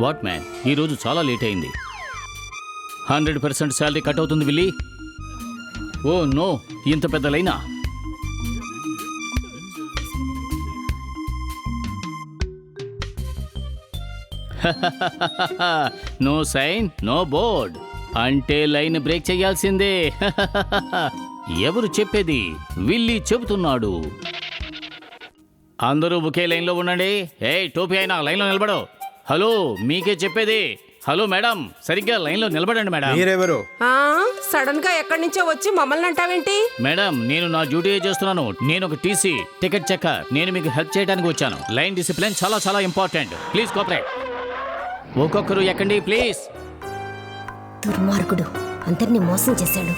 What man, ఈరోజు చాలా late అయింది. 100% శాలరీ కట్ అవుతుంది విల్లీ. ఓ నో, ఇంత పెద్ద లైనా? నో సైన్ నో బోర్డ్ అంటే లైన్ బ్రేక్ చేయాల్సిందే. ఎవరు చెప్పేది? విల్లీ చెబుతున్నాడు. అందరూ ఒకే లైన్లో ఉండండి. టోపీ అయినా లైన్లో నిలబడో. హలో, మీకే చెప్పేది. హలో మేడం, సరిగ్గా లైన్లో నిలబడండి మేడం. మీరెవరు? సడన్ గా ఎక్కడి నుంచో వచ్చి మమ్మల్ని అంటావేంటి? మేడం, నేను నా డ్యూటీ చేస్తున్నాను. నేను ఒక టీసీ టికెట్ చెక్కర్. నేను మీకు హెల్ప్ చేయడానికి వచ్చాను. లైన్ డిసిప్లిన్ చాలా చాలా ఇంపార్టెంట్. Please cooperate. ఒక్కొక్కరు ఎక్కండి ప్లీజ్. దుర్మార్గుడు అందరినీ మోసం చేశాడు.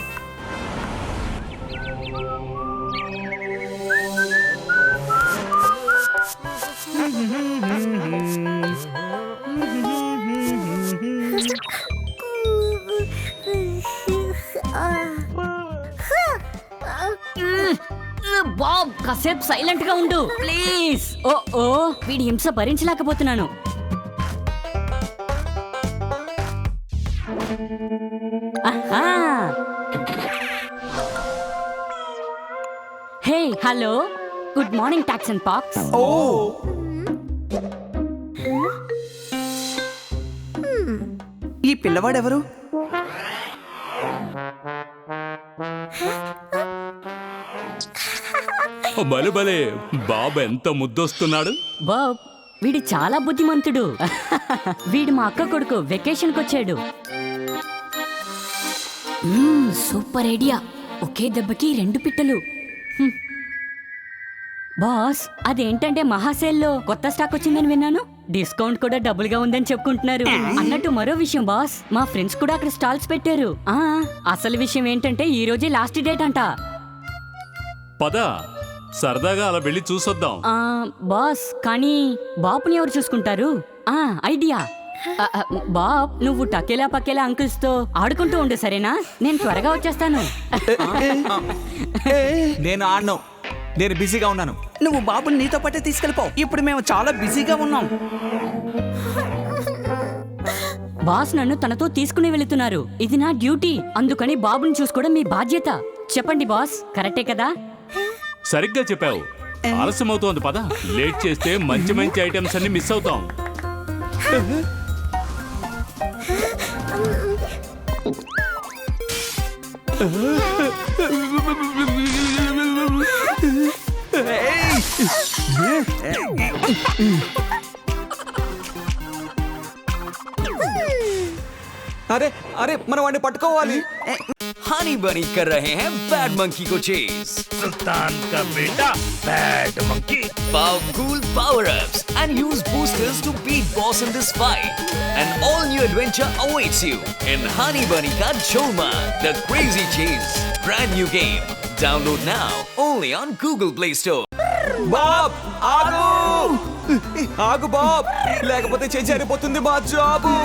బాబ్, కాసేపు సైలెంట్ గా ఉండు ప్లీజ్. ఓ వీడి హింస భరించలేకపోతున్నాను. Hey hello, good morning tax and packs. ఈ పిల్లవాడెవరు? బలే బాబు ఎంత ముద్దొస్తున్నాడు. బాబ్, వీడు చాలా బుద్ధిమంతుడు. వీడు మా అక్క కొడుకు, వెకేషన్కి వచ్చాడు. సూపర్ ఐడియా, ఒకే దెబ్బకి 2 పిట్టలు. బాస్, అదేంటంటే మహాసేల్లో కొత్త స్టాక్ వచ్చిందని విన్నాను. డిస్కౌంట్ కూడా డబుల్ గా ఉందని చెప్పుకుంటున్నారు. అన్నట్టు మరో విషయం బాస్, మా ఫ్రెండ్స్ కూడా అక్కడ స్టాల్స్ పెట్టారు. అసలు విషయం ఏంటంటే ఈ రోజే లాస్ట్ డేట్ అంట. పద, సరదాగా అలా వెళ్ళి చూసొద్దాం. బాస్, కానీ బాబుని ఎవరు చూసుకుంటారు? ఐడియా. బాబ్, నువ్వు టకేలా పకేలా అంకుల్స్ తో ఆడుకుంటూ ఉండు, సరేనా? నేను త్వరగా వచ్చేస్తాను. నేను ఆడను, నేను బిజీగా ఉన్నాను. నువ్వు బాబుని నీతో పాటే తీసుకెళ్ళిపో. ఇప్పుడు మేము చాలా బిజీగా ఉన్నాం. బాస్ నన్ను తనతో తీసుకుని వెళుతున్నారు. ఇది నా డ్యూటీ, అందుకని బాబుని చూసుకోవడం మీ బాధ్యత. చెప్పండి బాస్, కరెక్టే కదా? సరిగ్గా చెప్పావు. ఆలస్యం అవుతోంది, పద. లేట్ చేస్తే మంచి మంచి ఐటమ్స్ అన్ని మిస్ అవుతాం. అరే అరే, మనం వాడిని పట్టుకోవాలి. हनी बनी कर रहे हैं बैड मंकी को चेस. सुल्तान का बेटा bad monkey. Powerful power-ups and use boosters to beat boss in this fight. An all-new adventure awaits you in Honey Bunny Ka Jolma, the Crazy Chase. Brand new game. Download now only on Google Play Store. Bob, ఆగు ఆగు Bob, లేకపోతే చేజారిపోతుంది మా job.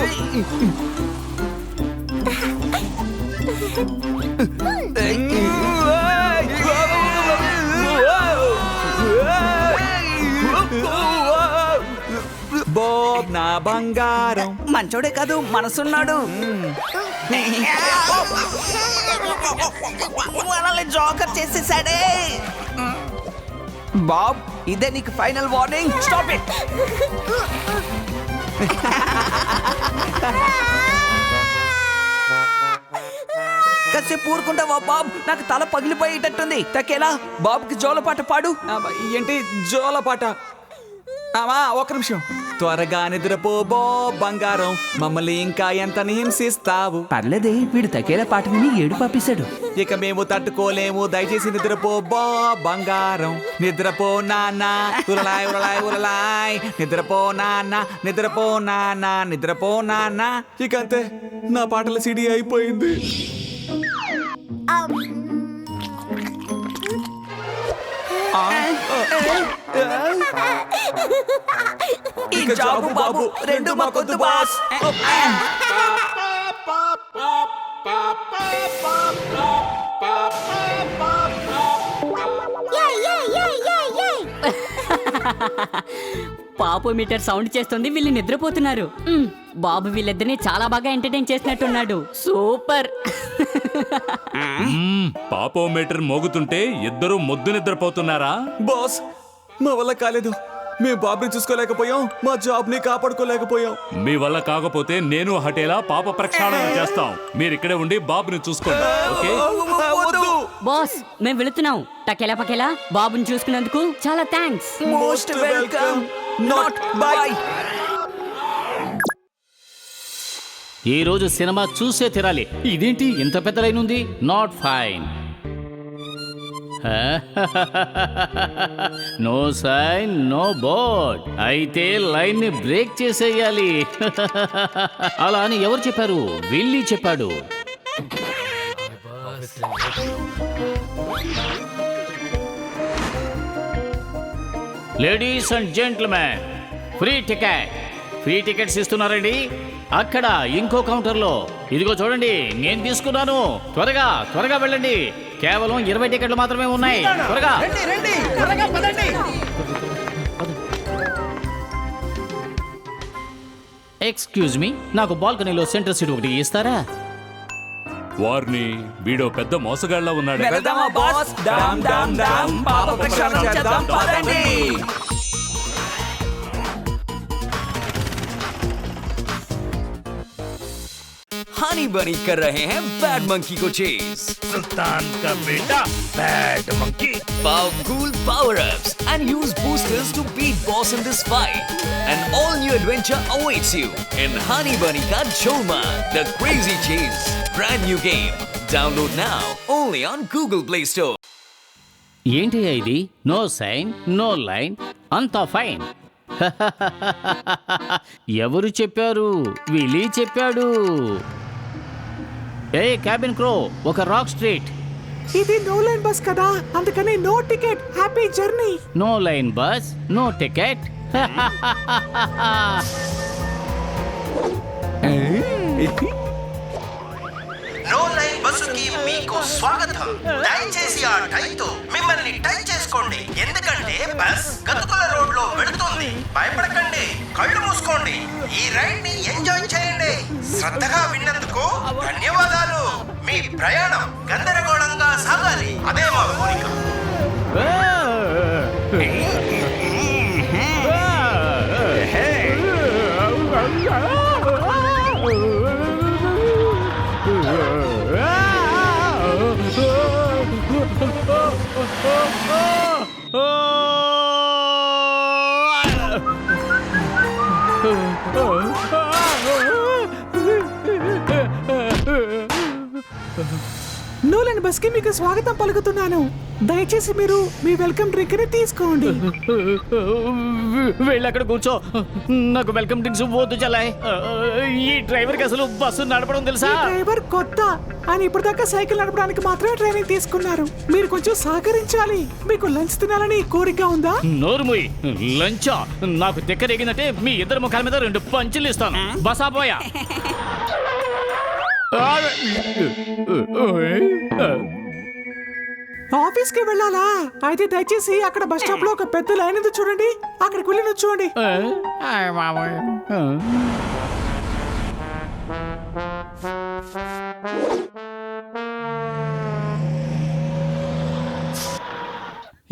Bob నా బంగారం, మంచోడే కాదు, మనసున్నాడు. మనల్ని joker చేసేసాడే. Bob, ఇదే నీకు ఫైనల్ వార్నింగ్. Stop it. కాసేపు ఊరుకుంటావా బాబ్? నాకు తల పగిలిపోయేటట్టుంది. తకేలా బాబుకి జోలపాట పాడు. ఏంటి జోలపాట? ఒక నిమిషం. త్వరగా నిద్రపో బాబ్ బంగారం, మమ్మల్ని ఇంకా ఎంత హింసిస్తావు. పర్లేదే, వీడు తకేలా పాట విని ఏడు పాపేశాడు. ఇక మేము తట్టుకోలేము, దయచేసి నిద్రపో బాబ్ బంగారం. నిద్రపో నాన్న, ఉరలాయ్ ఉరలాయ్ ఉరలాయ్. నిద్రపో నాన్న, నిద్రపో నాన్న, నిద్రపో నాన్న. ఇక అంతే, నా పాటల సిడి అయిపోయింది. ఈ జాబు బాబు రెండు మాకొద్దు బాస్. పాపు మీటర్ సౌండ్ చేస్తుంది, వీళ్ళు నిద్రపోతున్నారు. బాబు వీళ్ళిద్దరిని చాలా బాగా ఎంటర్టైన్ చేసినట్టున్నాడు. సూపర్. పాపోమీటర్ మోగుతుంటే ఇద్దరు మొద్దు నిద్రపోతున్నారా? బాస్ మా వల్ల కాలేదు. మేము బాబుని చూసుకోలేకపోయాం, మా జాబ్ ని కాపాడుకోలేకపోయాం. మీ వల్ల కాకపోతే నేను హటేలా పాప ప్రక్షాళన చేస్తాం. మీరు ఇక్కడే ఉండి బాబుని చూసుకోండి. ఓకే? వద్దు. బాస్ మేము వెళుతున్నాం. టకెలా పకెలా బాబుని చూసుకున్నందుకు చాలా thanks. Most welcome. Not by. ఈ రోజు సినిమా చూసే తీరాలి. ఇదేంటి ఇంత పెద్ద లైన్ ఉంది? Not fine. No sign no board. అయితే లైన్ ని బ్రేక్ చేసేయాలి. అలా అని ఎవరు చెప్పారు? విల్లీ చెప్పాడు. Ladies and gentlemen, free tickets ఇస్తున్నారండి. అక్కడ ఇంకో కౌంటర్లో. ఇదిగో చూడండి, నేను తీసుకున్నాను. త్వరగా వెళ్ళండి. కేవలం 20 టికెట్లు మాత్రమే ఉన్నాయి. త్వరగా. ఎక్స్క్యూజ్ మీ, నాకు బాల్కనీలో సెంటర్ సీట్ ఒకటి ఇస్తారా? వారిని వీడో పెద్ద మోసగాళ్ళ ఉన్నాడు. వెళ్దామా బాస్? డామ్ డామ్ డామ్ పాప ప్రక్షాళన చేద్దాం పదండి. हनी बनी कर रहे हैं बैड मंकी को चेज. सुल्तान का बेटा bad monkey. Powerful power-ups and use boosters to beat boss in this fight. An all-new adventure awaits you in Honey Bunny Ka Choma, The Crazy Chase. Brand new game. Download now only on Google Play Store. ఏంటి ఇది? No sign no line, అంతా fine. ఎవరు చెప్పారు? Willy చెప్పాడు. A cabin crow, ఒక rock street. ఇది no line bus కదా, అందుకని no ticket. Happy journey. No line bus, no ticket. No line బస్సుకి మీకు స్వాగతం. దయచేసి ఆ టైతో మిమ్మల్ని టచ్ చేసుకోండి, ఎందుకంటే బస్ గతుకుల రోడ్ లో వెళుతుంది. భయపడకండి, కళ్ళు మూసుకోండి. ఈ రైడ్ ని ఎంజాయ్ చేయండి. శ్రద్ధగా విన్నందుకు ధన్యవాదాలు. మీ ప్రయాణం గందరగోళంగా సాగాలి, అదే మా కోరిక. నో లైన్ బస్ కి మీకు స్వాగతం పలుకుతున్నాను. దయచేసి మీరు మీ వెల్కమ్ డ్రింక్ ని తీసుకోండి. వెళ్ళి అక్కడ కూర్చో. నాకు వెల్కమ్ డ్రింక్స్ వద్దు చలాయ్. ఈ డ్రైవర్ కి అసలు బస్సు నడపడం తెలుసా? డ్రైవర్ కొత్త, ఆయన ఇప్పటిదాకా సైకిల్ నడపడానికి మాత్రమే ట్రైనింగ్ తీసుకున్నారు. మీరు కొంచెం సహకరించాలి. మీకు లంచ్ తినాలని కోరిక ఉందా? నోరుముయ్. లంచా? నాకు తెక్కరేగిందంటే మీ ఇద్దరు ముఖాల మీద 2 పంచులు ఇస్తాను. బసా పోయా. ఆఫీస్ కి వెళ్ళాలా? అయితే దయచేసి అక్కడ బస్ స్టాప్ లో ఒక పెద్ద లైన్ ఉంది చూడండి, అక్కడికి వెళ్ళి నుంచోండి.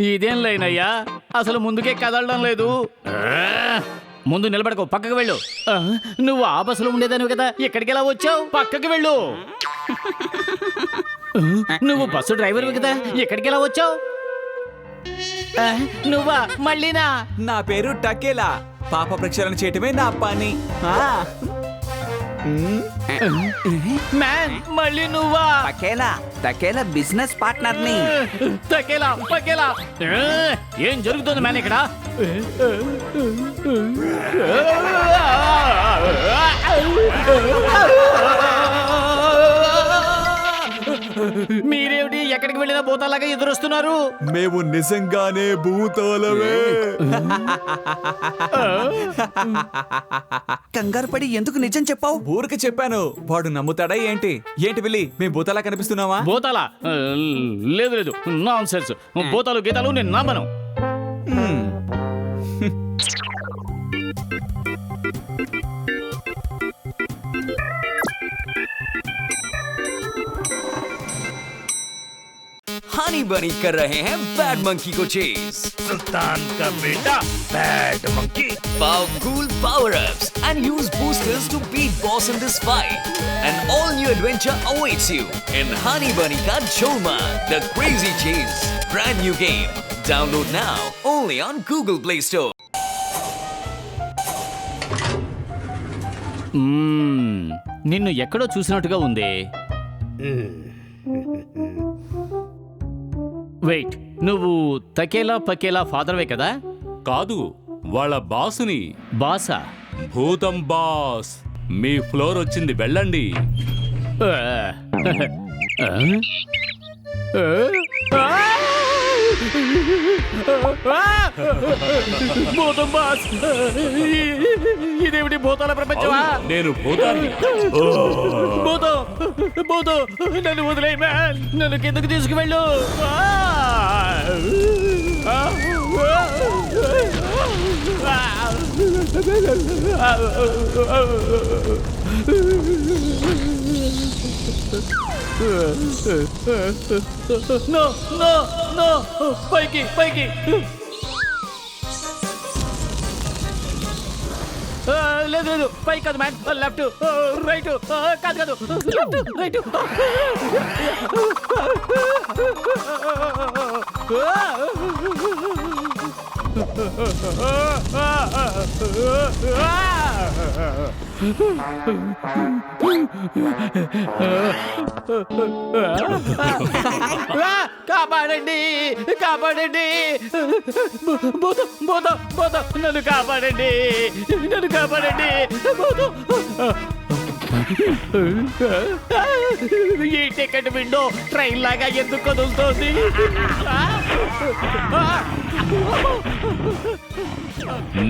ఇదేం లైన్ అయ్యా, అసలు ముందుకే కదలడం లేదు. ముందు నిలబడకు, పక్కకు వెళ్ళు. నువ్వు ఆ బస్సులో ఉండేదానివి కదా, ఎక్కడికి ఎలా వచ్చావు? పక్కకి వెళ్ళు. నువ్వు బస్సు డ్రైవర్వి కదా, ఎక్కడికి ఎలా వచ్చావు? నువ్వా మళ్ళీనా? నా పేరు టకేలా. పాప ప్రక్షాళన చేయటమే నా పని. మ్యాన్, మళ్ళీ నువ్వా? టకేలా బిజినెస్ పార్ట్నర్ ని. తకేలా పకేలా. ఏం జరుగుతుంది మ్యాన్ ఇక్కడ? మీరేమిటి ఎక్కడికి వెళ్ళినా భూతాలాగా ఎదురొస్తున్నారు? మేము నిజంగానే భూతాలమే. కంగారు పడి ఎందుకు నిజం చెప్పావు? ఊరికి చెప్పాను, వాడు నమ్ముతాడా ఏంటి? ఏంటి వెళ్ళి మేము భూతాలా కనిపిస్తున్నావా? భూతాలా? లేదు లేదు, నాన్ సెన్స్. భూతాలు గీతాలు నేను నమ్మను. हनी बनी कर रहे हैं बैड मंकी को चेज। सुल्तान का बेटा bad monkey. Powerful power-ups and use boosters to beat boss in this fight. An all-new adventure awaits you in Honey Bunny Ka Cholma, The Crazy Chase. Brand new game. Download now only on Google Play Store. నిన్ను ఎక్కడో చూసినట్టుగా ఉంది. Wait, నువ్వు తకేలా పకేలా ఫాదర్వే కదా? కాదు, వాళ్ళ బాసుని. బాసా? భూతం boss. మీ floor వచ్చింది, వెళ్ళండి. భూతం బాస్, ఇదేమిటి భూతాల ప్రపంచమా? అవును, నేను భూతాన్ని. భూతం, భూతం, నన్ను వదిలేయ్ మ్యాన్, నన్ను కిందకు తీసుకువెళ్ళు. నో నో నో, పైకి పైకి. లేదు లేదు, పై కాదు మ్యాన్, లెఫ్ట్ రైట్, కాదు కాదు, లెఫ్ట్ రైట్. కాపాడండి కాపాడండి, భూతం భూతం భూతం, నన్ను కాపాడండి, నన్ను కాపాడండి, భూతం. ఈ టికెట్ విండో ట్రైన్ లాగా ఎందుకు కదులుతోంది?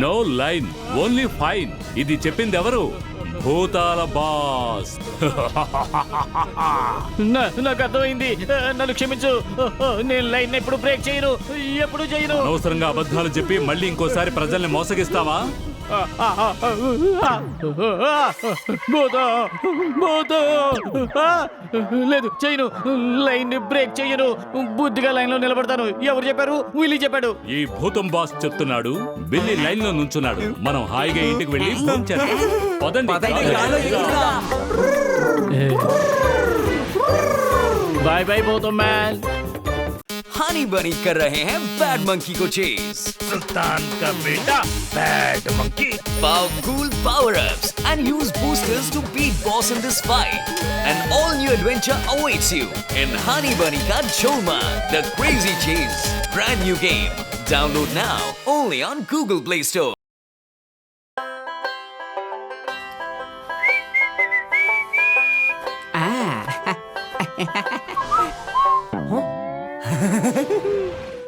No line, only fine. ఇది చెప్పింది ఎవరు? భూతాల బాస్. నాకు అర్థమైంది, నన్ను క్షమించు. నేను లైన్ ఎప్పుడు బ్రేక్ చేయను, ఎప్పుడు చేయను. అనవసరంగా అబద్ధాలు చెప్పి మళ్ళీ ఇంకోసారి ప్రజల్ని మోసగిస్తావా? లేదు, చేయను, లైన్ బ్రేక్ చేయను, బుద్ధిగా లైన్ లో నిలబడతాను. ఎవరు చెప్పారు? విల్లీ చెప్పాడు. ఈ భూతం బాస్ చెప్తున్నాడు, బిల్లి లైన్ లో నుంచున్నాడు. మనం హాయిగా ఇంటికి వెళ్ళి ఫోన్ చేద్దాం. పదండి. బాయ్ బాయ్ భూతం మ్యాన్. हनी बनी कर रहे हैं बैड मंकी को चेज। सुल्तान का बेटा bad monkey. Powerful power-ups and use boosters to beat boss in this fight. An all-new adventure awaits you in Honey Bunny Ka Cholma, The Crazy Chase. Brand new game. Download now only on Google Play Store.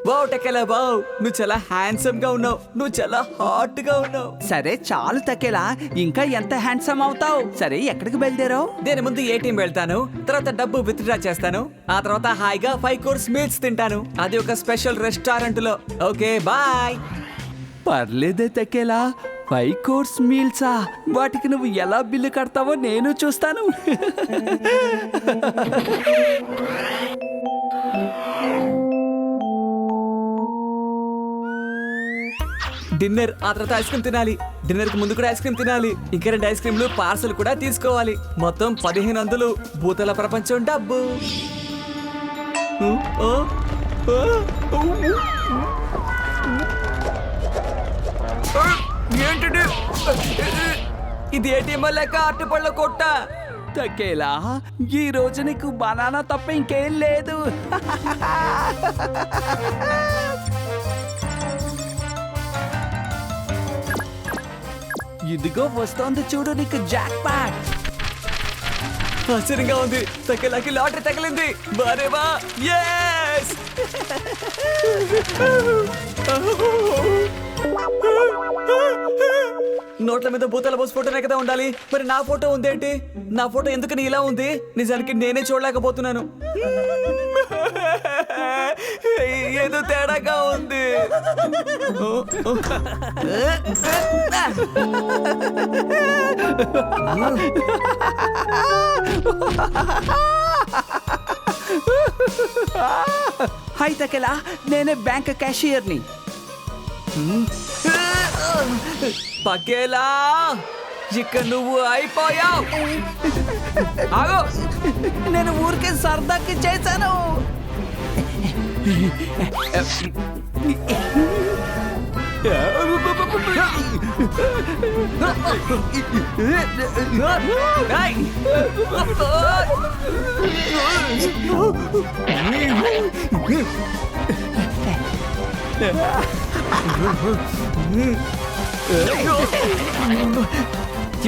బావ్ టకేలా బావ్, నువ్వు చాలా handsome గా ఉన్నావు, నువ్వు చాలా hot గా ఉన్నావు. సరే చాలు టకేలా, ఇంకా ఎంత హ్యాండ్సమ్ అవుతావు? సరే ఎక్కడికి బయలుదేరావు? దేని ముందు ఏటీఎం వెళ్తాను, తర్వాత డబ్బు విత్డ్రా చేస్తాను, ఆ తర్వాత హాయిగా 5 కోర్స్ మీల్స్ తింటాను, అది ఒక స్పెషల్ రెస్టారెంట్ లో. Okay bye. పర్లేదే టకేలా, 5 కోర్స్ మీల్సా? వాటికి నువ్వు ఎలా బిల్లు కడతావో నేను చూస్తాను. డిన్నర్, ఆ తర్వాత ఐస్ క్రీమ్ తినాలి. డిన్నర్ కి ముందు కూడా ఐస్ క్రీమ్ తినాలి. ఇంకా 2 ఐస్ క్రీమ్లు పార్సల్ కూడా తీసుకోవాలి. మొత్తం 1500. భూతాల ప్రపంచం డబ్బు. ఏంటండి ఇది? ఏటీఎం లేక అట్టుపళ్ళ కొట్ట. తగ్గేలా, ఈ రోజు నీకు బనానా తప్ప ఇంకేం లేదు. ఇదిగో వస్తోంది చూడు నీకు జాక్ పాట్. ఆశ్చర్యంగా ఉంది, తగ్గేలాకి లాటరీ తగిలింది. బారేవా, yes! నోట్ల మీద భూతాల బోస్ ఫోటోనే కదా ఉండాలి, మరి నా ఫోటో ఉందేంటి? నా ఫోటో ఎందుకని ఇలా ఉంది? నిజానికి నేనే చూడలేకపోతున్నాను. ఏదో తేడాగా ఉంది. హాయ్ తకెలా, నేనే బ్యాంక్ క్యాషియర్ని. పకేలా, ఇక నువ్వు అయిపోయావు. ఆగో, నేను ఊరికే సరదాకి చేశాను.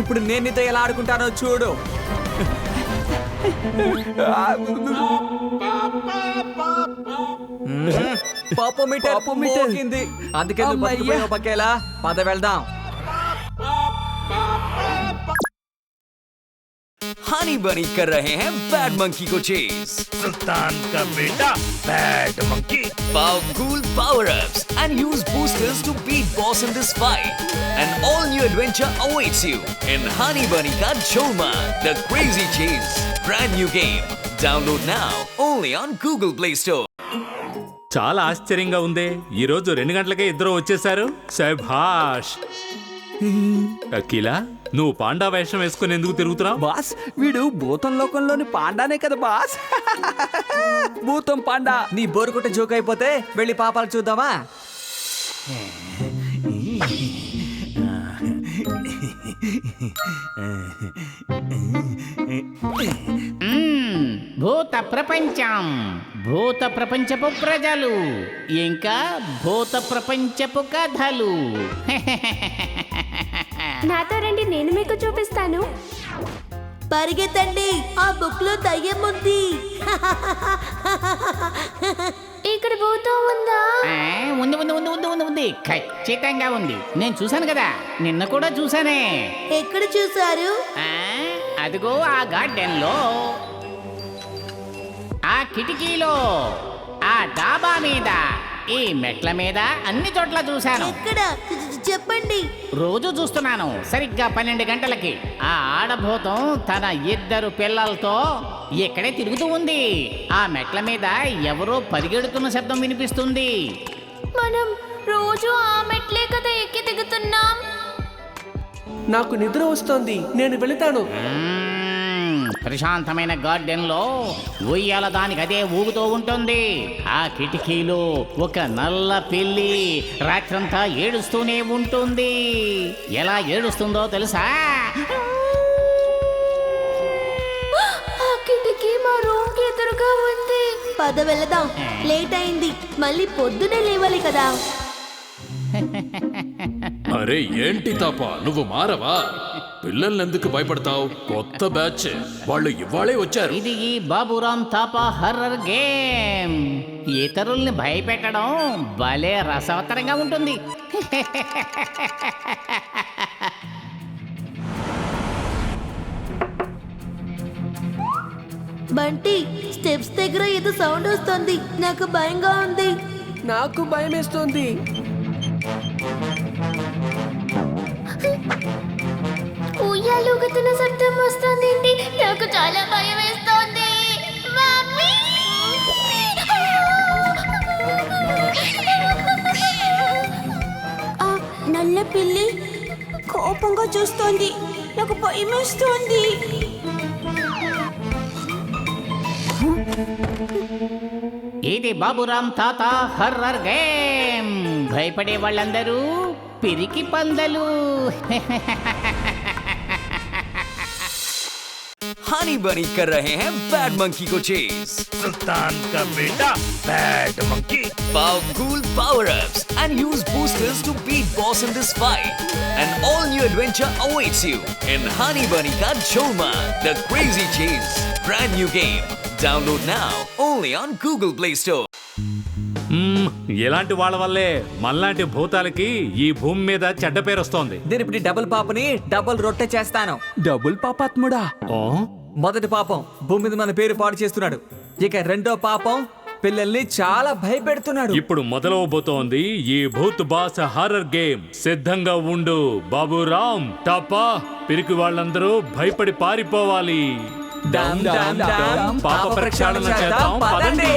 ఇప్పుడు నేను నీతో ఎలా ఆడుకుంటానో చూడు. పాపం మీటర్ అందుకే నువ్వు బతికిపోయావు పక్కేలా. పద వెళ్దాం. हनी बनी कर रहे हैं बैड मंकी को चेज. सुल्तान का बेटा bad monkey. Powerful power-ups and use boosters to beat boss in this fight. An all-new adventure awaits you in Honey Bunny Ka Choma, the Crazy Chase. Brand new game. Download now only on Google Play Store. చాలా ఆశ్చర్యంగా ఉంది. ఈ రోజు 2 గంటలకే ఇద్దరు వచ్చేసారు. శభాష్. అఖిలా, నువ్వు పాండా వేషం వేసుకుని ఎందుకు తిరుగుతున్నావు? బాస్, వీడు భూతం లోకంలోని పాండానే కదా బాస్. భూతం పాండా. నీ బోరుకొట్ట జోక్ అయిపోతే వెళ్ళి పాపాలు చూద్దామా? భూత ప్రపంచం, భూత ప్రపంచపు ప్రజలు, ఇంకా భూత ప్రపంచపు కథలు. నాతో రండి, నేను మీకు చూపిస్తాను. పరిగెత్తండి, ఆ బుక్ లో దయ్యం ఉంది. ఇక్కడ భూతం ఉందా? ఉంది ఉంది ఉంది ఉంది ఉంది ఉంది ఖచ్చితంగా ఉంది. నేను చూశాను కదా, నిన్న కూడా చూశానే. ఎక్కడ చూసారు? అదిగో ఆ గార్డెన్ లో, ఆ కిటికీలో, ఆ డాబా మీద, ఈ మెట్ల మీద, అన్ని చోట్ల చూశాను. ఎక్కడ చెప్పండి. రోజు చూస్తున్నాను. సరిగ్గా 12 గంటలకి ఆ ఆడభూతం తన 2 పిల్లలతో ఇక్కడే తిరుగుతూ ఉంది. ఆ మెట్ల మీద ఎవరో పరిగెడుతున్న శబ్దం వినిపిస్తుంది. మనం రోజు ఆ మెట్లే కదా ఎక్కి దిగుతున్నాం. నాకు నిద్ర వస్తోంది, నేను వెళతాను. ప్రశాంతమైన గార్డెన్ లో ఉయ్యాల దానికి అదే ఊగుతూ ఉంటుంది. ఆ కిటికీలో ఒక నల్ల పిల్లి రాత్రంతా ఏడుస్తూనే ఉంటుంది. ఎలా ఏడుస్తుందో తెలుసా? ఆ కిటికీ మా రూమ్ కి ఎదురుగా ఉంది. పద వెళదాం, లేట్ అయింది. మళ్ళీ పొద్దునే లేవాలి కదా. అరే ఏంటి తాప, నువ్వు మారవా? పిల్లల్నెందుకు భయపడతావు? కొత్త బ్యాచ్ వాళ్ళు ఇవాళే వచ్చారు. ఇది ఈ బాబురామ్ తాపా హర్రర్ గేమ్. ఇతరుల్ని భయపెట్టడం భలే రసవత్తరంగా ఉంటుంది. బంటి, స్టెప్స్ దగ్గర ఏదో సౌండ్ వస్తుంది. నాకు భయంగా ఉంది. నాకు భయం వేస్తోంది. ఉయ్యాలుగుతున్న శబ్దం వస్తుంది. నాకు చాలా భయం వేస్తోంది. మమ్మీ! ఆ నల్ల పిల్లి కోపంగా చూస్తోంది. నాకు భయం వేస్తోంది. ఇది బాబురామ్ తాత హర్రర్ గేమ్. భయపడే వాళ్ళందరూ పిరికి పందలు. हनी बनी कर रहे हैं बैड मंकी को चेज. सुल्तान का बेटा bad monkey. Powerful power-ups and use boosters to beat boss in this fight. An all-new adventure awaits you in Honey Bunny Ka Choma, the Crazy Chase. Brand new game. Download now only on Google Play Store. ఇలాంటి వాళ్ళ వల్లే మనలాంటి భూతాలకి ఈ భూమి మీద చెడ్డ పేరు వస్తోంది. నేను ఇప్పుడు ఈ డబుల్ పాపని డబుల్ రొట్టె చేస్తాను. డబుల్ పాపాత్ముడా. మొదటి పాపం భూమి మీద మన పేరు పాడు చేస్తున్నాడు. ఇక రెండో పాపం పిల్లల్ని చాలా భయపెడుతున్నాడు. ఇప్పుడు మొదలవబోతోంది ఈ భూత్ బాస్ హారర్ గేమ్. సిద్ధంగా ఉండు బాబురామ్. టాపా పిరికి వాళ్ళందరూ భయపడి పారిపోవాలి. డామ్ డామ్ డామ్ పాప ప్రక్షాళన చేద్దాం పదండి.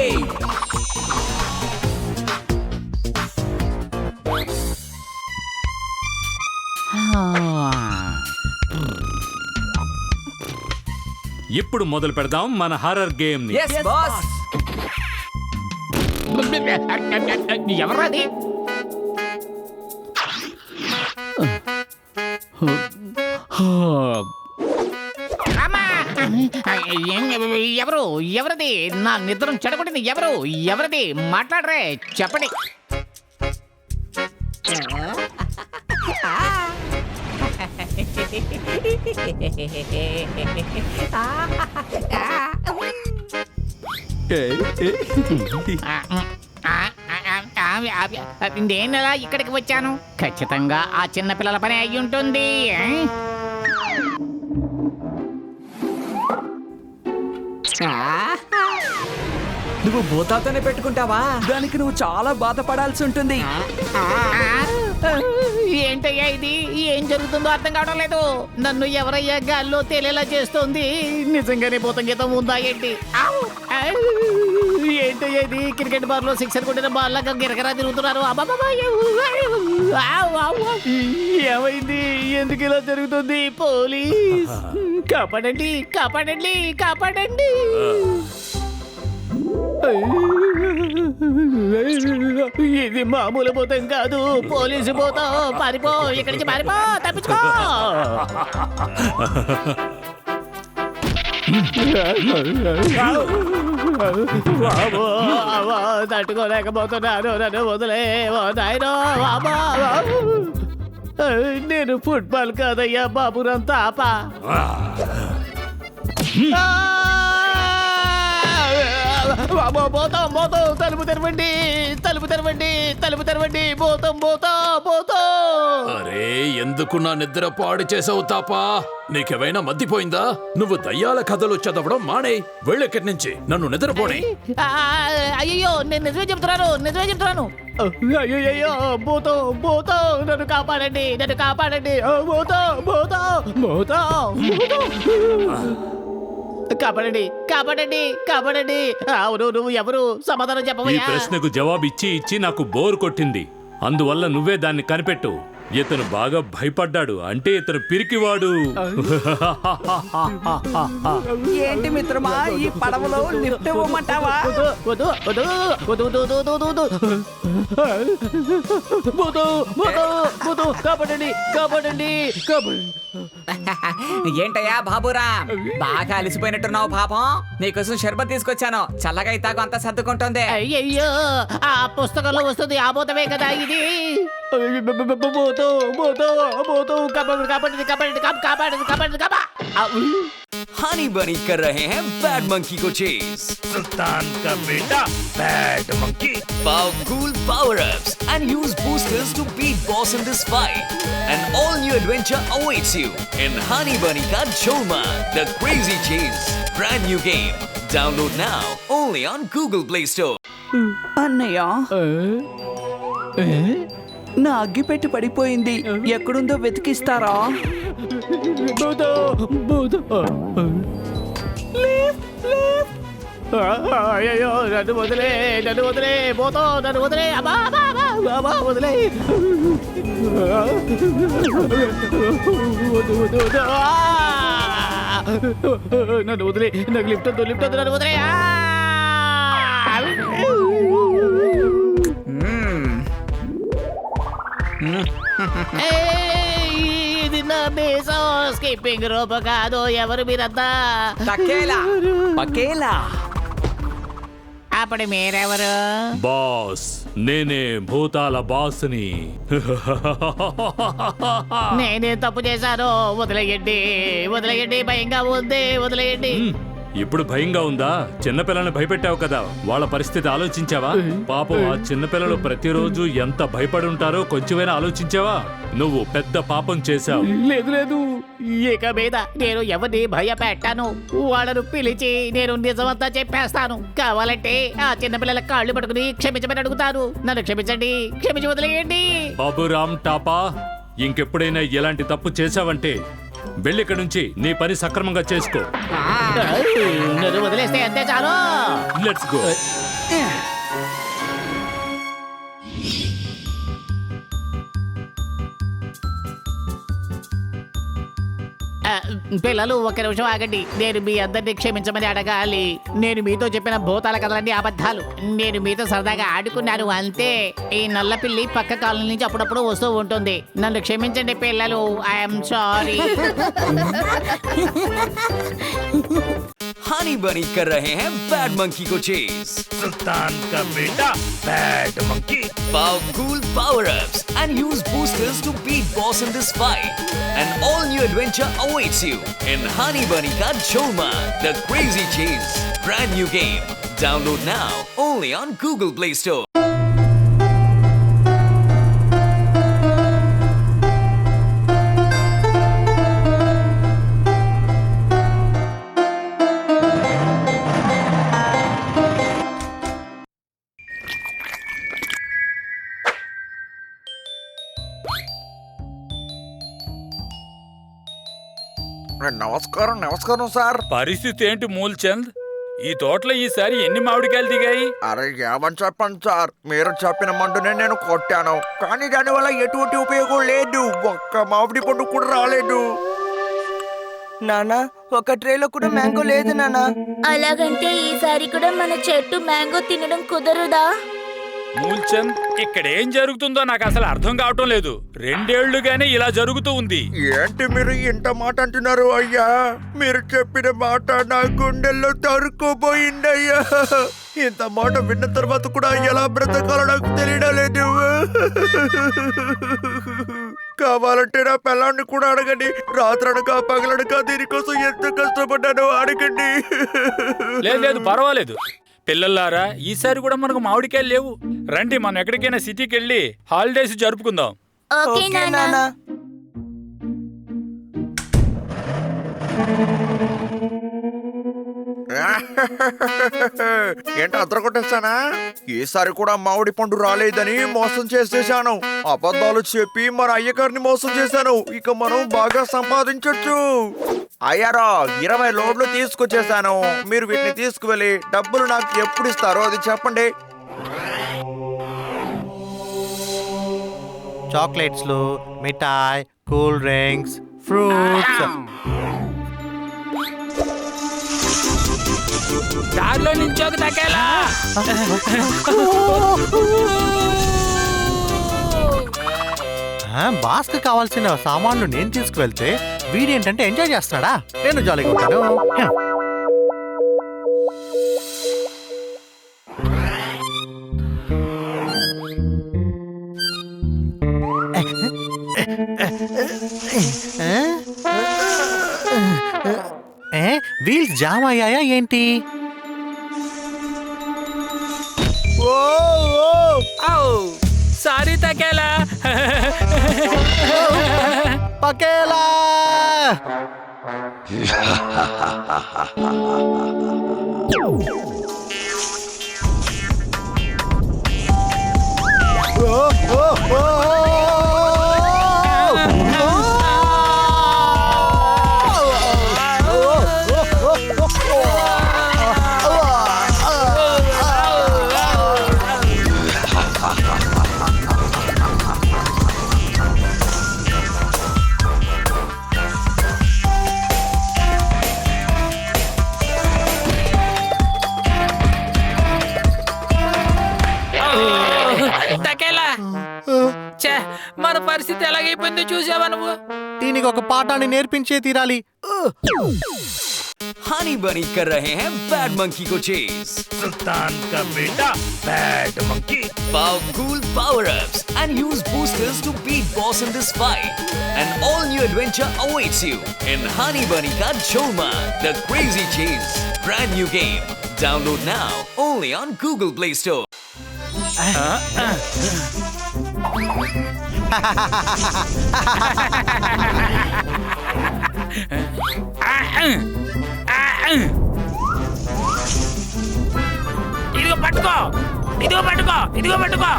ఇప్పుడు మొదలు పెడదాం మన హారర్ గేమ్ ని. yes boss. ఎవరది? ఎవరు ఎవరిది? నా నిద్రను చెడగొట్టింది ఎవరు? ఎవరిది? మాట్లాడరే, చెప్పండి. నేనెలా ఇక్కడికి వచ్చాను? ఖచ్చితంగా ఆ చిన్న పిల్లల పని అయి ఉంటుంది. నువ్వు భూతాతోనే పెట్టుకుంటావా? దానికి నువ్వు చాలా బాధపడాల్సి ఉంటుంది. ఏంటయ్యా ఇది? ఏం జరుగుతుందో అర్థం కావడం లేదు. నన్ను ఎవరయ్యా గాల్లో తేలేలా చేస్తోంది? నిజంగానే భూతం గీతం ఉందా ఏంటి? ఏంటయ్యా ఇది? క్రికెట్ బార్ లో సిక్సర్ కొట్టిన బాల్ లాగా గిరగరా తిరుగుతున్నారు. ఏమైంది? ఎందుకు ఇలా జరుగుతుంది? పోలీస్ కాపాడండి, కాపాడండి, కాపాడండి. ఇది మామూలు భూతం కాదు, పోలీసు భూతం. పారిపో, ఇక్కడి నుంచి పారిపో, తప్పించుకో. తట్టుకోలేకపోతున్నాను, నన్ను వదిలే. నేను ఫుట్బాల్ కాదయ్యా బాబురం తాప. పోతాం పోతాం, తలుపు తెరవండి, తలుపు తెరవండి, తలుపు తెరవండి. పోతాం పోతాం పోతాం. అరే ఎందుకు నా నిద్ర పాడు చేసావు తాపా? నీకేమైనా మద్దిపోయిందా? నువ్వు దయ్యాల కథలు చదవడం మానే. వెళ్ళెక్కడి నుంచి, నన్ను నిద్రపోనే. అయ్యో, నేను నిజమే చెప్తున్నాను, నిజమే చెప్తున్నాను. అయ్యో, పోతాం పోతాం, నన్ను కాపాడండి, నన్ను కాపాడండి. పోతాం పోతాం పోతాం. కాపాడండి, కాపాడండి, కాపాడండి. అవును, నువ్వు ఎవరు? సమాధానం ఈ చెప్పవయ్యా. ప్రశ్నకు జవాబు ఇచ్చి ఇచ్చి నాకు బోర్ కొట్టింది. అందువల్ల నువ్వే దాన్ని కనిపెట్టు. ఇతను బాగా భయపడ్డాడు అంటే ఇతను పిరికివాడు. ఏంటి మిత్రమా, ఈ పడవలో లిఫ్ట్ ఇవ్వమంటావా? కాపాడండి, కాపాడండి, కాపాడండి. ఏంటయ్యా బాబురా, బాగా అలిసిపోయినట్టున్నావు పాపం. నీకోసం షర్బత్ తీసుకొచ్చాను, చల్లగా ఇతాకు అంతా సర్దుకుంటుంది. అయ్యయ్యో, ఆ పుస్తకంలో వస్తుంది ఆ భూతమే కదా ఇది. हनी बनी कर रहे हैं बैड मंकी को चेज. सुल्तान का बेटा bad monkey. Powerful power-ups and use boosters to beat boss in this fight. An all-new adventure awaits you in Honey Bunny Ka Choma, the Crazy Chase. Brand new game. Download now only on Google Play Store. అన్నయ్య, నా అగ్గిపెట్టి పడిపోయింది, ఎక్కడుందో వెతికిస్తారా? అయ్యో, నన్ను వదిలే, నన్ను వదిలే, పోతో, నన్ను వదిలే. అబ్బా వదిలే. నన్ను వదిలే, నాకు లిఫ్ట్ వద్దు, లిఫ్ట్ వద్దు, నన్ను వదిలే. ఇది నా బేసో స్కిప్పింగ్ రూప కాదు. ఎవరు మీరంతా? అప్పుడు మీరెవరు? బాస్, నేనే భూతాల బాస్ని. నేనే తప్పు చేశాను, వదిలేయండి, వదిలేయండి, భయంగా ఉంది, వదిలేయండి. ఇప్పుడు భయంగా ఉందా? చిన్నపిల్లల్ని భయపెట్టావు కదా, వాళ్ళ పరిస్థితి ఆలోచించావా? పాపం ఆ చిన్నపిల్లలు ప్రతిరోజు ఎంత భయపడి ఉంటారో కొంచెమైనా ఆలోచించావా? నువ్వు పెద్ద పాపం చేశావు. లేదు లేదు, ఇక మీద నేను ఎవరిని భయపెట్టాను. వాళ్ళను పిలిచి నేను నిజమంతా చెప్పేస్తాను. కావాలంటే ఆ చిన్నపిల్లల కాళ్ళు పట్టుకుని క్షమించమని అడుగుతాను. నన్ను క్షమించండి, క్షమించి వదిలేయండి. బాబురామ్ టాపా, ఇంకెప్పుడైనా ఇలాంటి తప్పు చేశావంటే వెళ్ళిక్కడి నుంచి నీ పని సక్రమంగా చేసుకో. నన్ను వదిలేస్తే అంతే చాలు. Let's go. పిల్లలు ఒక నిమిషం ఆగండి. నేను మీ అందరినీ క్షమించమని అడగాలి. నేను మీతో చెప్పిన భూతాల కథలన్నీ అబద్ధాలు. నేను మీతో సరదాగా ఆడుకున్నాను అంతే. ఈ నల్ల పిల్లి పక్క కాలనీ నుంచి అప్పుడప్పుడు వస్తూ ఉంటుంది. నన్ను క్షమించండి పిల్లలు, ఐఎమ్ సారీ. हनी बनी कर रहे हैं बैड मंकी को चेस. सुल्तान का बेटा bad monkey. Powerful power-ups and use boosters to beat boss in this fight. An all-new adventure awaits you in Honey Bunny Ka Choma, The Crazy Chase. Brand new game. Download now only on Google Play Store. నమస్కారం sir. పరిస్థితి ఏంటి మూల్చంద్? ఈ తోటలో ఈసారి ఎన్ని మామిడికాయలు దిగాయి? అరే ఏమని చెప్పండి సార్, మీరు చెప్పిన మందునే నేను కొట్టాను, కానీ దానివల్ల ఎటువంటి ఉపయోగం లేదు. ఒక్క మామిడి పండు కూడా రాలేదు. నానా, ఒక ట్రేలో కూడా మ్యాంగో లేదు నానా. అలాగంటే ఈసారి కూడా మన చెట్టు మ్యాంగో తినడం కుదరదా? మూల్చంద్, ఇక్కడ ఏం జరుగుతుందో నాకు అసలు అర్థం కావటం లేదు. 2 ఏళ్లుగానే ఇలా జరుగుతూ ఉంది. ఏంటి మీరు ఇంత మాట అంటున్నారు అయ్యా? మీరు చెప్పిన మాట నా గుండెల్లో తరుక్కుపోయిందయ్యా. ఇంత మాట విన్న తర్వాత కూడా ఎలా బ్రతకాలో నాకు తెలియడం లేదు. కావాలంటే నా పిల్లాన్ని కూడా అడగండి. రాత్రనక పగలనక దీనికోసం ఎంత కష్టపడ్డానో అడగండి. లేదు పర్వాలేదు. పిల్లల్లారా, ఈసారి కూడా మనకు మామిడికాయలు లేవు. రండి, మనం ఎక్కడికైనా సిటీకి వెళ్ళి హాలిడేస్ జరుపుకుందాం. ఓకే నాన్న. ఏంటి అద్దరు కొట్టేస్తానా? ఈసారి కూడా మామిడి పండు రాలేదని మోసం చేసేసాను. అబద్ధాలు చెప్పి మన అయ్యగారిని మోసం చేశాను. ఇక మనం బాగా సంపాదించొచ్చు. అయ్యారా, 20 లోడ్లు తీసుకొచ్చేసాను. మీరు వీటిని తీసుకువెళ్ళి డబ్బులు నాకు ఎప్పుడు ఇస్తారో అది చెప్పండి. చాక్లెట్స్లు, మిఠాయి, కూల్ డ్రింక్స్, ఫ్రూట్స్. దారిలో నించోక తగ్గేలా. బాస్కి కావాల్సిన సామాన్లు నేను తీసుకువెళ్తే వీడేంటంటే ఎంజాయ్ చేస్తాడా? నేను జాలీగా ఉంటాను. వీల్స్ జామ్ అయ్యాయా ఏంటి? సారీ తగ్గేలా. పకేలా. మన పరిస్థితి ఎలాగైపోయిందో చూసావా నువ్వు? దీనికి ఒక పాఠాన్ని నేర్పించే తీరాలి. हनी बनी कर रहे हैं बैड मंकी को चेज। सुल्तान का बेटा bad monkey. Powerful power-ups and use boosters to beat boss in this fight. An all-new adventure awaits you in Honey Bunny Ka Jolma, The Crazy Chase. Brand new game. Download now only on Google Play Store. ఇదిగో పట్టుకో, ఇదిగో పట్టుకో, ఇదిగో పట్టుకో.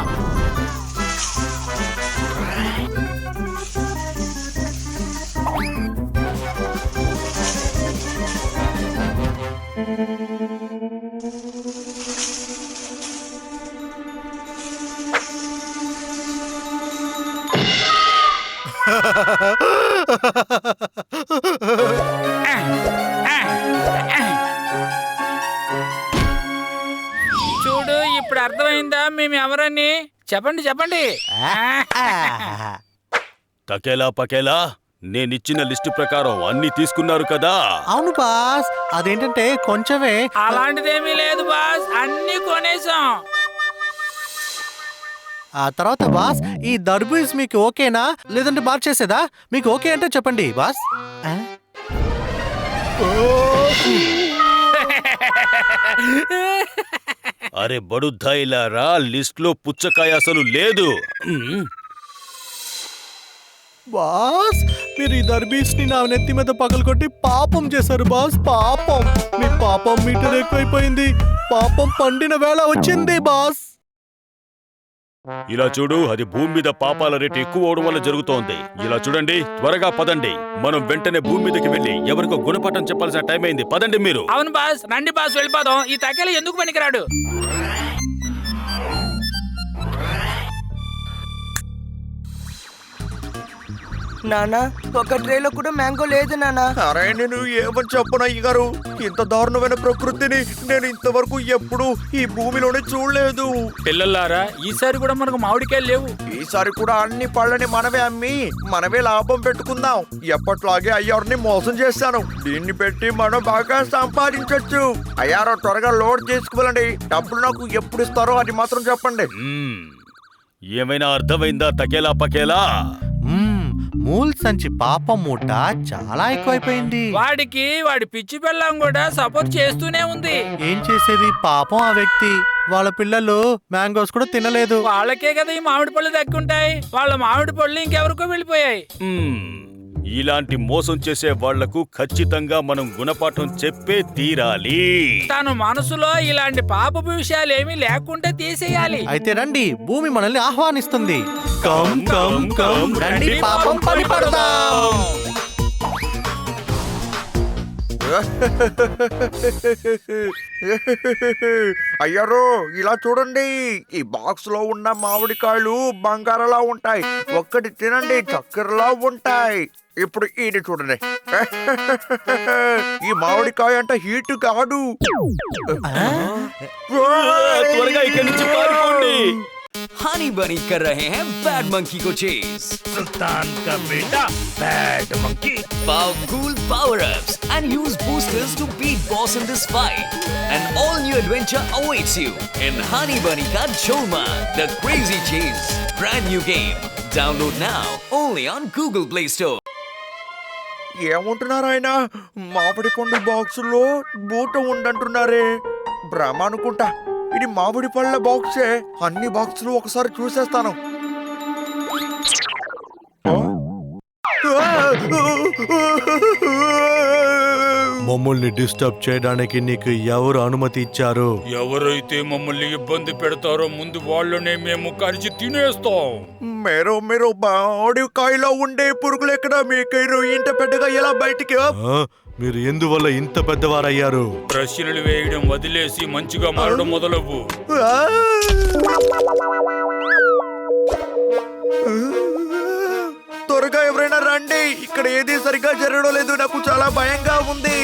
చూడు, ఇప్పుడు అర్థమైందా మేము ఎవరని? చెప్పండి చెప్పండి. తకేలా పకేలా, నేనిచ్చిన లిస్టు ప్రకారం అన్ని తీసుకున్నారు కదా? అవును బాస్, అదేంటంటే కొంచెమే. అలాంటిదేమీ లేదు బాస్, అన్ని కొనేసాం. ఆ తర్వాత బాస్, ఈ దర్బూజ్ మీకు ఓకేనా లేదంటే మార్చేసేదా? మీకు ఓకే అంటే చెప్పండి బాస్. అరే బడుద్దాయిలారా, లిస్ట్ లో పుచ్చకాయ అసలు లేదు. బాస్, మీరు ఈ దర్బీస్ ని నా నెత్తి మీద పగలగొట్టి పాపం చేశారు బాస్. పాపం, మీ పాపం మీటర్ ఎక్కువైపోయింది. పాపం పండిన వేళ వచ్చింది బాస్. ఇలా చూడు, అది భూమి మీద పాపాల రేటు ఎక్కువ అవడం వల్ల జరుగుతోంది. ఇలా చూడండి, త్వరగా పదండి. మనం వెంటనే భూమి మీదకి వెళ్ళి ఎవరికో గుణపాఠం చెప్పాల్సిన టైం అయింది. పదండి మీరు. అవును బాస్, రండి బాస్, వెళ్ళిపోదాం. ఈ తకేలు ఎందుకు పనికిరాడు? నానా, ఒక ట్రేలో కూడా మ్యాంగో లేదు నానా. అరే నేను ఏమని చెప్పను అయ్యగారు, ఇంత దారుణమైన ప్రకృతిని నేను ఇంతవరకు ఎప్పుడు ఈ భూమిలోనే చూడలేదు. పిల్లలారా, ఈసారి కూడా మనకు మామిడికాయలు లేవు. ఈసారి కూడా అన్ని పళ్ళని మనమే అమ్మి మనమే లాభం పెట్టుకుందాం. ఎప్పట్లాగే అయ్యారిని మోసం చేశాను. దీన్ని పెట్టి మనం బాగా సంపాదించొచ్చు. అయ్యారో త్వరగా లోడ్ చేసుకువెళ్ళండి. డబ్బులు నాకు ఎప్పుడు ఇస్తారో అది మాత్రం చెప్పండి. ఏమైనా అర్థమైందా తకేలా పకేలా? మూల్ సంచి పాపం మూట చాలా ఎక్కువైపోయింది. వాడి పిచ్చి పిల్లం కూడా సపోర్ట్ చేస్తూనే ఉంది. ఏం చేసేది పాపం ఆ వ్యక్తి. వాళ్ళ పిల్లలు మ్యాంగోస్ కూడా తినలేదు. వాళ్ళకే కదా ఈ మామిడి పళ్ళు దక్కుంటాయి. వాళ్ళ మామిడి పళ్ళు ఇంకెవరికో వెళ్ళిపోయాయి. ఇలాంటి మోసం చేసే వాళ్లకు ఖచ్చితంగా మనం గుణపాఠం చెప్పే తీరాలి. తను మనసులో ఇలాంటి పాపపు విషయాలు ఏమీ లేకుండా తీసేయాలి. అయితే రండి, భూమి మనల్ని ఆహ్వానిస్తుంది. కమ్ కమ్ కమ్, రండి పాపం పని పడదాం. అయ్యారో ఇలా చూడండి, ఈ బాక్స్ లో ఉన్న మామిడికాయలు బంగారలా ఉంటాయి. ఒక్కటి తినండి, చక్కెరలా ఉంటాయి. ఇప్పుడు ఇది చూడండి. ఈ మామిడికాయ అంటే హీట్ కాదు. త్వరగా ఇక్కడి నుంచి పారిపోండి. हनी बनी कर रहे हैं बैड मंकी को चेज। सुल्तान का बेटा bad monkey. Powerful power-ups and use boosters to beat boss in this fight. An all-new adventure awaits you in Honey Bunny Ka Jolma, The Crazy Chase. Brand new game. Download now only on Google Play Store. ఏమంటున్నారు ఆయన? మామిడి పండు బాక్సులో బూట ఉందంటున్నారే. భ్రమ అనుకుంటా. ఇది మామిడి పళ్ళ బాక్సే. అన్ని బాక్సులు ఒకసారి చూసేస్తాను. మమ్మల్ని డిస్టర్బ్ చేయడానికి నీకు ఎవరు అనుమతి ఇచ్చారు? ఎవరైతే మమ్మల్ని ఇబ్బంది పెడతారో ముందు వాళ్ళనే మేము కరిచి తినేస్తాం. మీరు మామిడికాయలో ఉండే పురుగులు ఎక్కడ? మీకు ఇంత పెద్దగా ఎలా బయటికి? మీరు ఎందువల్ల ఇంత పెద్దవారయ్యారు? ప్రశ్నలు వేయడం వదిలేసి మంచిగా మారడం మొదలవు. త్వరగా ఎవరైనా రండి. ఇక్కడ ఏది సరిగ్గా జరగడం లేదు. నాకు చాలా భయంగా ఉంది.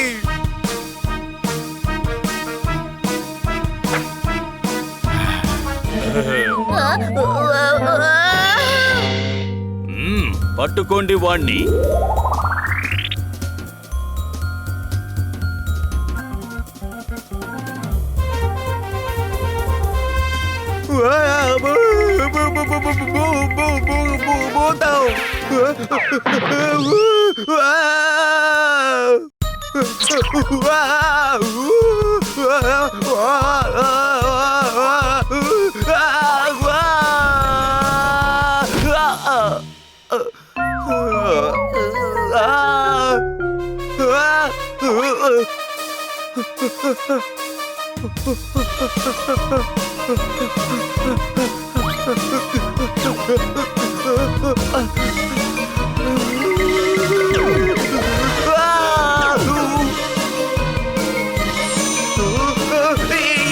పట్టుకోండి వాణ్ణి. భూతం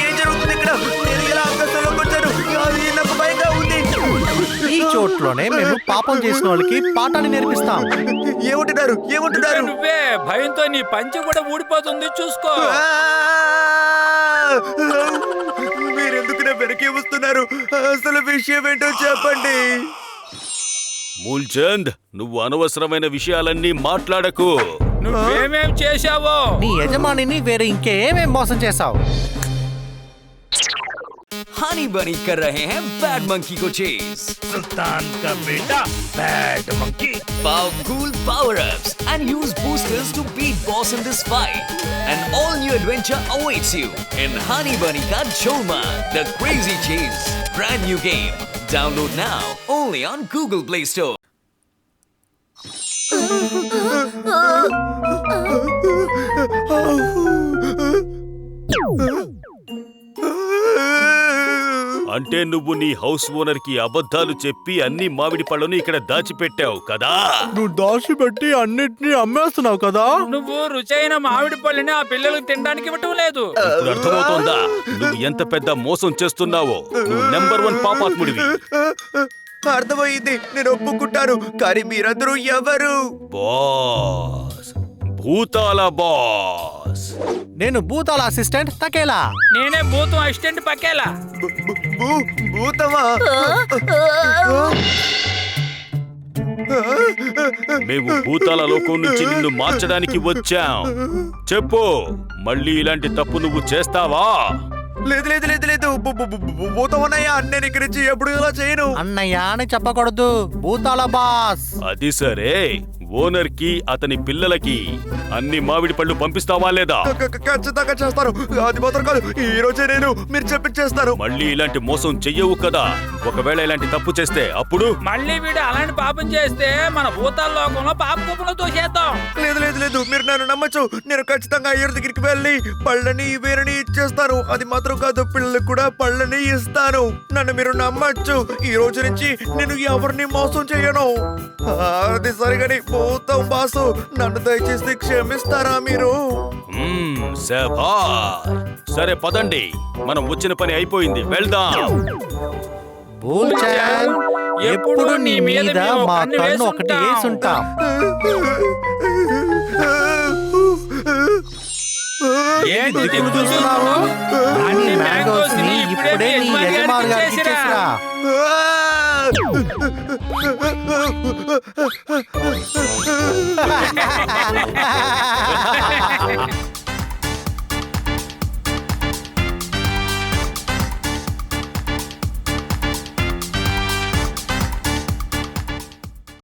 ఏం జరుగుతుంది ఇక్కడ? నేను ఇలా ఆకాశంలోకి వచ్చాను. అది నాకు భయంగా ఉంది. ఈ చోట్లోనే మేము పాపం చేసిన వాళ్ళకి పాఠాన్ని నేర్పిస్తాం. ఏమంటున్నారు? ఏమంటున్నారు? నువ్వే భయంతో నీ పంచి కూడా ఊడిపోతుంది, చూసుకో. మీరెందుకు నా వెనకే వస్తున్నారు? అసలు విషయం ఏంటో చెప్పండి. మూల్చంద్, నువ్వు అనవసరమైన విషయాలన్నీ మాట్లాడకు. నువ్వేమేం చేశావో? నీ యజమానిని వేరే ఇంకేమేం మోసం చేశావు? हनी बनी कर रहे हैं बैड मंकी को चेज। सुल्तान का बेटा bad monkey. Powerful power-ups and use boosters to beat boss in this fight. An all-new adventure awaits you in Honey Bunny Ka Choma, The Crazy Chase. Brand new game. Download now only on Google Play Store. అంటే నువ్వు నీ house owner కి అబద్ధాలు చెప్పి అన్ని మామిడి పళ్ళను ఇక్కడ దాచిపెట్టావు కదా? నువ్వు దాచిపెట్టి అన్నిటినీ అమ్మేస్తున్నావు కదా? నువ్వు రుచైన మామిడి పళ్ళని ఆ పిల్లలకు తినడానికి ఇవ్వటం లేదు. ఇప్పుడు అర్థమవుతోందా నువ్వు ఎంత పెద్ద మోసం చేస్తున్నావో? నువ్వు నెంబర్ 1 పాపాత్ముడివి. అర్థమైంది, నేను ఒప్పుకుంటాను. కానీ మీరందరూ ఎవరు? బాస్, భూతాల బాస్. నేను భూతాల అసిస్టెంట్ తకేలా. నేనే భూతం అసిస్టెంట్ పకేలా. భూతమా? మేము భూతాల లోకం నుంచి నిన్ను మార్చడానికి వచ్చాం. చెప్పు, మళ్ళీ ఇలాంటి తప్పు నువ్వు చేస్తావా? లేదు లేదు లేదు లేదు, భూతం అన్నయ్య, నేను ఇక్కడి నుంచి ఎప్పుడు ఇలా చేయను. అన్నయ్య అని చెప్పకూడదు, భూతాల బాస్. అది సరే, ఓనర్ కి అతని పిల్లలకి అన్ని మామిడి పళ్ళు పంపిస్తావా లేదా? ఖచ్చితంగా చేస్తాను. అది మాత్రం కాదు, ఈ రోజే నేను మీరు చెప్పించేస్తాను. మళ్ళీ ఇలాంటి మోసం చెయ్యవు కదా? ఒకవేళ ఇలాంటి తప్పు చేస్తే అప్పుడు? మళ్ళీ వీడు అలాంటి పాపం చేస్తే మన భూతాల లోకంలో పాప కుప్పలో తోసేద్దాం. లేదు లేదు లేదు, మీరు నన్ను నమ్మచ్చు. నేను ఖచ్చితంగా అయ్యర్ దగ్గరికి వెళ్ళి పళ్ళని వేరని ఇచ్చేస్తాను. అది మాత్రం కాదు, పిల్లలకు కూడా పళ్ళని ఇస్తాను. నన్ను మీరు నమ్మచ్చు. ఈ రోజు నుంచి నేను ఎవరిని మోసం చేయను. అది సరిగాని భూతం బాసు, నన్ను దయచేసి క్షమిస్తారా మీరు? సరే పదండి, మనం వచ్చిన పని అయిపోయింది, వెళ్దాం. ఎప్పుడు నీ మీద మా కన్ను ఒకటి వేసుంటాం. ఏంటి చూస్తున్నావు? అన్ని మ్యాంగోస్ ని ఇప్పుడే నీ యజమాని గారికి ఇచ్చేసిరా. Ha ha ha ha!